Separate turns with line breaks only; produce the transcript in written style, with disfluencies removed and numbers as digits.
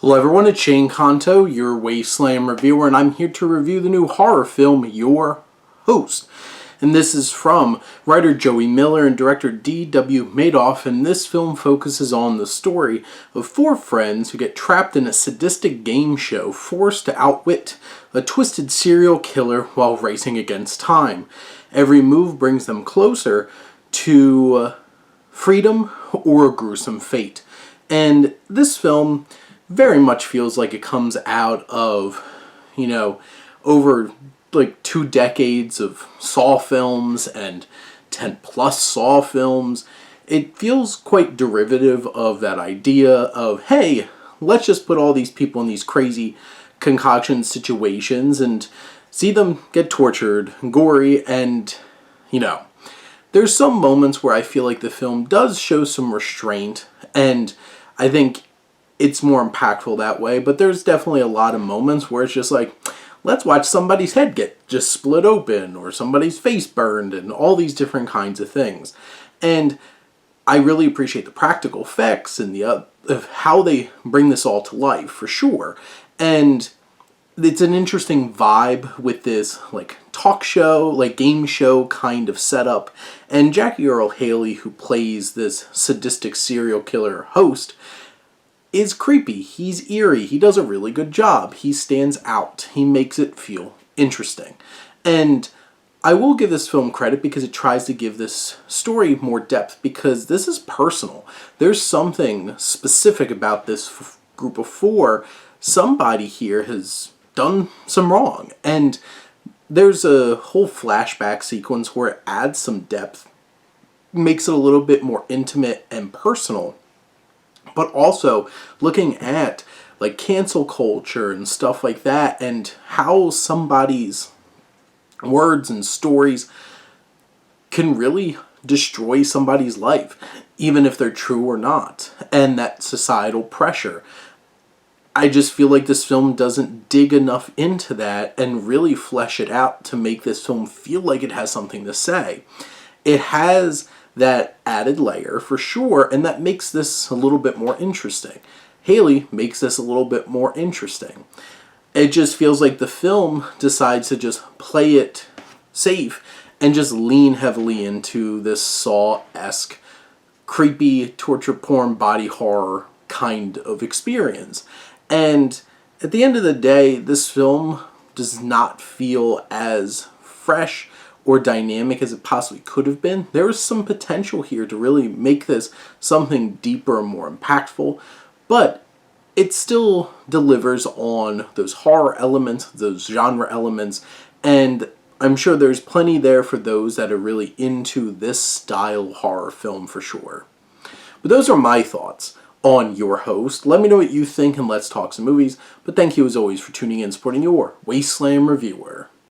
Hello everyone, it's Shane Kanto, your Wasteland reviewer, and I'm here to review the new horror film, Your Host. And this is from writer Joey Miller and director D.W. Madoff, and this film focuses on the story of four friends who get trapped in a sadistic game show, forced to outwit a twisted serial killer while racing against time. Every move brings them closer to freedom or a gruesome fate. And this film very much feels like it comes out of, over like 2 decades of Saw films and 10 plus Saw films. It feels quite derivative of that idea of, hey, let's just put all these people in these crazy concoction situations and see them get tortured, gory, and, there's some moments where I feel like the film does show some restraint, and I think it's more impactful that way, but there's definitely a lot of moments where it's just like, let's watch somebody's head get just split open or somebody's face burned and all these different kinds of things. And I really appreciate the practical effects and of how they bring this all to life, for sure. And it's an interesting vibe with this like talk show, like game show kind of setup. And Jackie Earle Haley, who plays this sadistic serial killer host, is creepy. He's eerie. He does a really good job. He stands out. He makes it feel interesting. And I will give this film credit because it tries to give this story more depth, because this is personal. There's something specific about this group of four. Somebody here has done some wrong. And there's a whole flashback sequence where it adds some depth, makes it a little bit more intimate and personal. But also looking at like cancel culture and stuff like that, and how somebody's words and stories can really destroy somebody's life, even if they're true or not, and that societal pressure. I just feel like this film doesn't dig enough into that and really flesh it out to make this film feel like it has something to say. It has that added layer for sure, and that makes this a little bit more interesting. Haley makes this a little bit more interesting. It just feels like the film decides to just play it safe and just lean heavily into this Saw-esque, creepy, torture porn, body horror kind of experience. And at the end of the day, this film does not feel as fresh or dynamic as it possibly could have been. There is some potential here to really make this something deeper and more impactful, but it still delivers on those horror elements, those genre elements, and I'm sure there's plenty there for those that are really into this style horror film for sure. But those are my thoughts on Your Host. Let me know what you think and let's talk some movies, but thank you as always for tuning in and supporting your Wasteland reviewer.